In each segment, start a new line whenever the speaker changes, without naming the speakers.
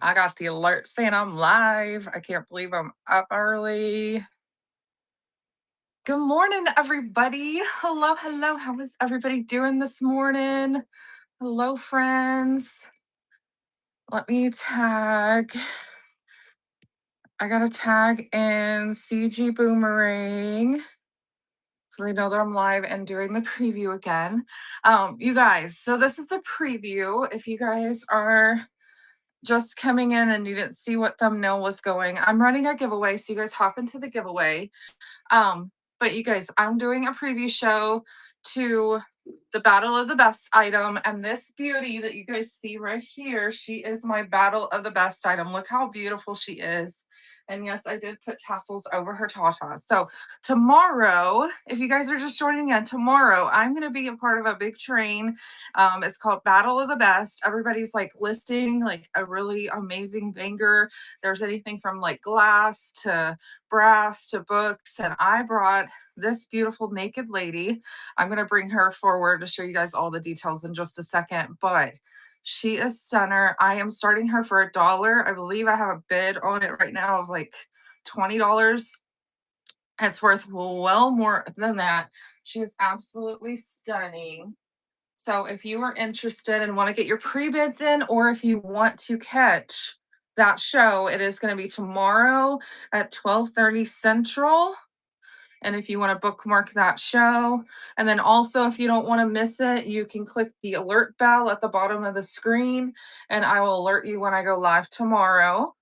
I got the alert saying I'm live. I can't believe I'm up early. Good morning, everybody. Hello, hello. How is everybody doing this morning? Hello, friends. Let me tag. I got to tag in CG Boomerang so they know that I'm live and doing the preview again. You guys, so this is the preview. If you guys are just coming in and you didn't see what thumbnail was going, I'm running a giveaway, so you guys hop into the giveaway. But you guys, I'm doing a preview show to the Battle of the Best item, and this beauty that you guys see right here, she is my Battle of the Best item. Look how beautiful she is. And yes, I did put tassels over her tatas. So tomorrow, if you guys are just joining in, tomorrow I'm going to be a part of a big train. It's called Battle of the Best. Everybody's like listing like a really amazing banger. There's anything from like glass to brass to books, and I brought this beautiful naked lady. I'm going to bring her forward to show you guys all the details in just a second, but she is stunner. I am starting her for $1. I believe I have a bid on it right now of like $20. It's worth well more than that. She is absolutely stunning. So if you are interested and want to get your pre-bids in, or if you want to catch that show, it is going to be tomorrow at 12:30 Central. And if you want to bookmark that show, and then also if you don't want to miss it, you can click the alert bell at the bottom of the screen, and I will alert you when I go live tomorrow.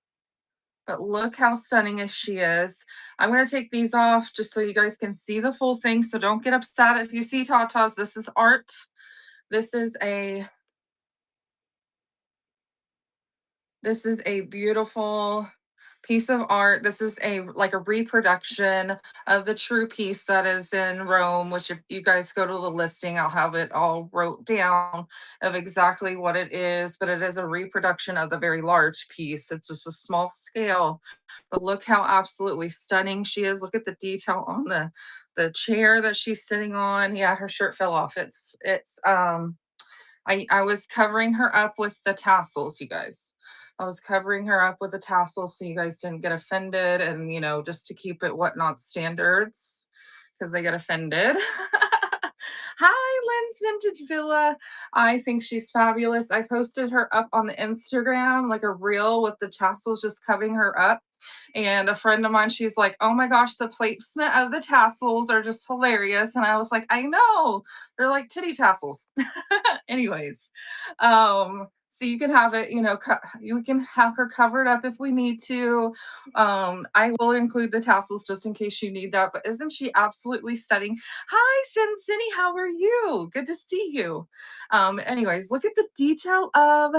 But look how stunning she is. I'm going to take these off just so you guys can see the full thing. So don't get upset if you see tatas. This is art. This is a beautiful piece of art. This is a like a reproduction of the true piece that is in Rome, which if you guys go to the listing, I'll have it all wrote down of exactly what it is, but it is a reproduction of the very large piece. It's just a small scale, but look how absolutely stunning she is. Look at the detail on the chair that she's sitting on. Yeah, her shirt fell off. I was covering her up with the tassels, you guys. I was covering her up with the tassels so you guys didn't get offended, and just to keep it whatnot standards because they get offended. Hi, Lynn's Vintage Villa. I think she's fabulous. I posted her up on the Instagram, like a reel with the tassels just covering her up. And a friend of mine, she's like, oh my gosh, the placement of the tassels are just hilarious. And I was like, I know, they're like titty tassels. Anyways, so you can have it, you can have her covered up if we need to. I will include the tassels just in case you need that. But isn't she absolutely stunning? Hi, Cincinnati, how are you? Good to see you. Anyways, look at the detail of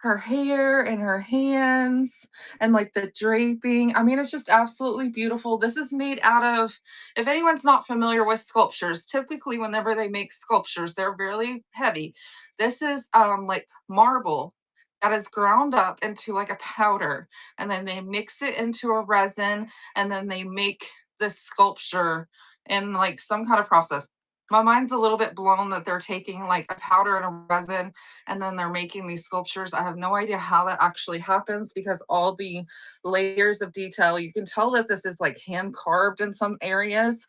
her hair and her hands and like the draping. I mean, it's just absolutely beautiful. This is made out of, if anyone's not familiar with sculptures, typically whenever they make sculptures, they're really heavy. This is like marble that is ground up into like a powder, and then they mix it into a resin, and then they make this sculpture in like some kind of process. My mind's a little bit blown that they're taking like a powder and a resin and then they're making these sculptures. I have no idea how that actually happens because all the layers of detail, you can tell that this is like hand carved in some areas.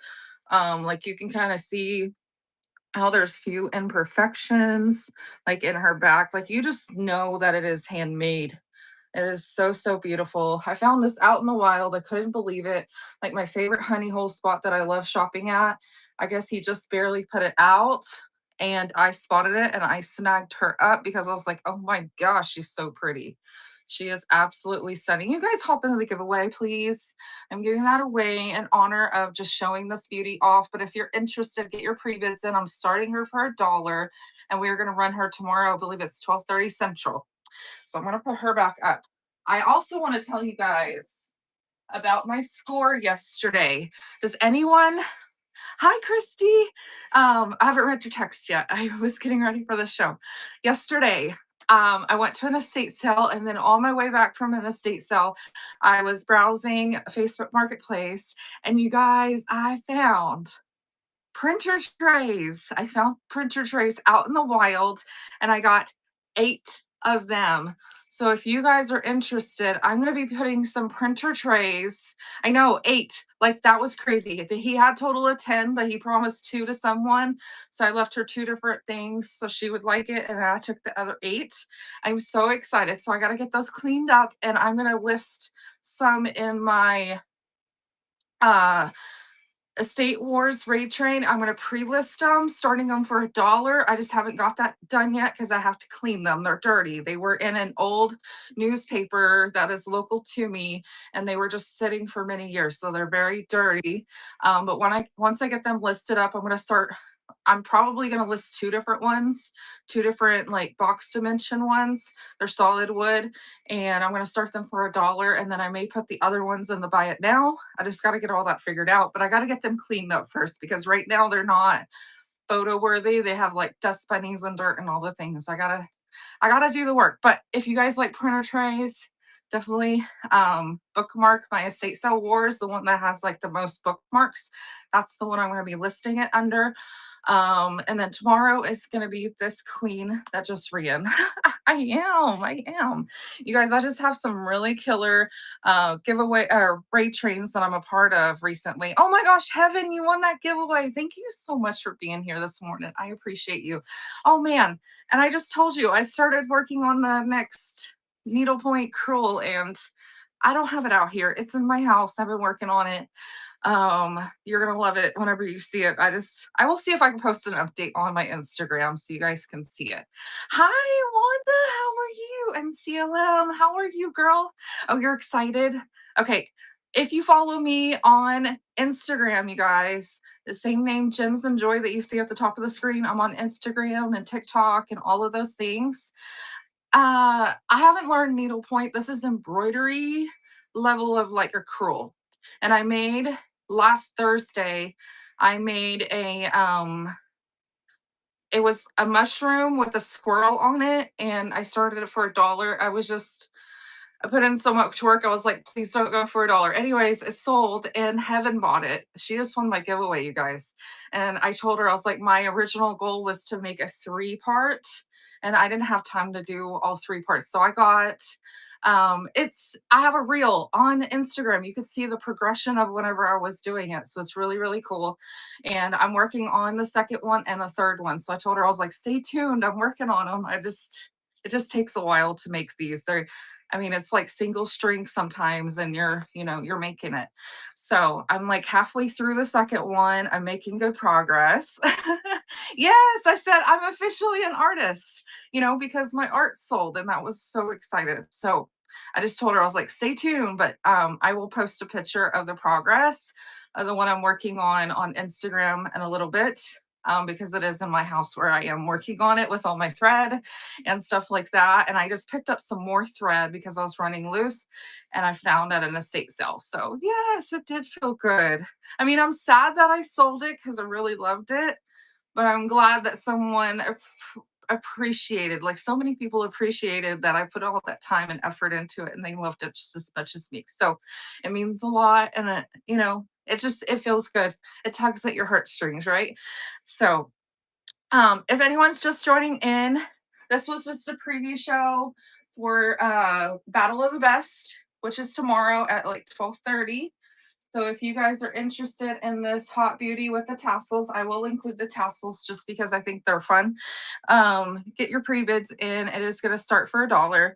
Like you can kind of see how there's few imperfections like in her back. Like you just know that it is handmade. It is so, so beautiful. I found this out in the wild. I couldn't believe it. Like my favorite honey hole spot that I love shopping at. I guess he just barely put it out and I spotted it and I snagged her up because I was like, oh my gosh, she's so pretty. She is absolutely stunning. You guys hop into the giveaway, please. I'm giving that away in honor of just showing this beauty off. But if you're interested, get your pre-bids in. I'm starting her for $1 and we're going to run her tomorrow. I believe it's 12:30 Central. So I'm going to put her back up. I also want to tell you guys about my score yesterday. Does anyone? Hi, Christy. I haven't read your text yet. I was getting ready for the show. Yesterday, I went to an estate sale, and then on my way back from an estate sale, I was browsing Facebook Marketplace, and you guys, I found printer trays. I found printer trays out in the wild, and I got 8 of them. So if you guys are interested, I'm going to be putting some printer trays. I know 8. Like that was crazy. He had total of 10, but he promised 2 to someone. So I left her 2 different things so she would like it and I took the other 8. I'm so excited. So I got to get those cleaned up and I'm going to list some in my uh Estate Wars raid train. I'm gonna pre-list them, starting them for $1. I just haven't got that done yet because I have to clean them. They're dirty. They were in an old newspaper that is local to me, and they were just sitting for many years, so they're very dirty. But once I get them listed up, I'm gonna start. I'm probably gonna list 2 different ones, 2 different like box dimension ones. They're solid wood, and I'm gonna start them for $1, and then I may put the other ones in the buy it now. I just got to get all that figured out, but I got to get them cleaned up first because right now they're not photo worthy. They have like dust bunnies and dirt and all the things. I gotta do the work. But if you guys like printer trays, definitely bookmark my estate sale wars, the one that has like the most bookmarks. That's the one I'm going to be listing it under. And then tomorrow is going to be this queen that just ran. I am. You guys, I just have some really killer giveaway or raid trains that I'm a part of recently. Oh my gosh, Heaven, you won that giveaway. Thank you so much for being here this morning. I appreciate you. Oh man, and I just told you I started working on the next needlepoint crewel and I don't have it out here. It's in my house. I've been working on it. You're gonna love it whenever you see it. I will see if I can post an update on my Instagram so you guys can see it. Hi, Wanda. How are you? And CLM, how are you, girl? Oh, you're excited? Okay. If you follow me on Instagram, you guys, the same name, Gems and Joy, that you see at the top of the screen, I'm on Instagram and TikTok and all of those things. I haven't learned needlepoint. This is embroidery level of like a crewel. And I made last Thursday, I made it was a mushroom with a squirrel on it, and I started it for $1. I put in so much work. I was like, please don't go for $1. Anyways, it sold and Heaven bought it. She just won my giveaway, you guys. And I told her, I was like, my original goal was to make a 3-part, and I didn't have time to do all 3 parts. So I got I have a reel on Instagram. You could see the progression of whenever I was doing it. So it's really, really cool. And I'm working on the second one and the third one. So I told her, I was like, stay tuned. I'm working on them. It just takes a while to make these. I mean, it's like single string sometimes, and you're making it. So I'm like halfway through the second one. I'm making good progress. Yes, I said I'm officially an artist, because my art sold, and that was so excited. So I just told her, I was like, stay tuned, but I will post a picture of the progress of the one I'm working on Instagram in a little bit. Because it is in my house where I am working on it with all my thread and stuff like that. And I just picked up some more thread because I was running loose and I found at an estate sale. So, yes, it did feel good. I mean, I'm sad that I sold it because I really loved it, but I'm glad that someone appreciated, like so many people appreciated that I put all that time and effort into it and they loved it just as much as me. So it means a lot. And it feels good. It tugs at your heartstrings, right? So if anyone's just joining in, this was just a preview show for Battle of the Best, which is tomorrow at like 12:30. So if you guys are interested in this hot beauty with the tassels, I will include the tassels just because I think they're fun. Get your pre-bids in. It is going to start for $1.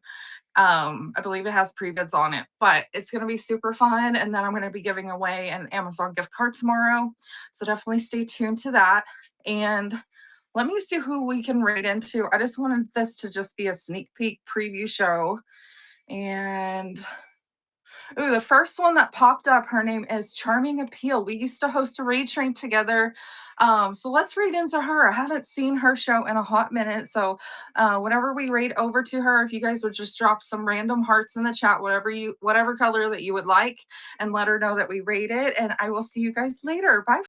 I believe it has pre-bids on it, but it's going to be super fun. And then I'm going to be giving away an Amazon gift card tomorrow. So definitely stay tuned to that. And let me see who we can rate into. I just wanted this to just be a sneak peek preview show. And ooh, the first one that popped up, her name is Charming Appeal. We used to host a raid train together. So let's read into her. I haven't seen her show in a hot minute. So whenever we raid over to her, if you guys would just drop some random hearts in the chat, whatever color that you would like, and let her know that we rated. And I will see you guys later. Bye.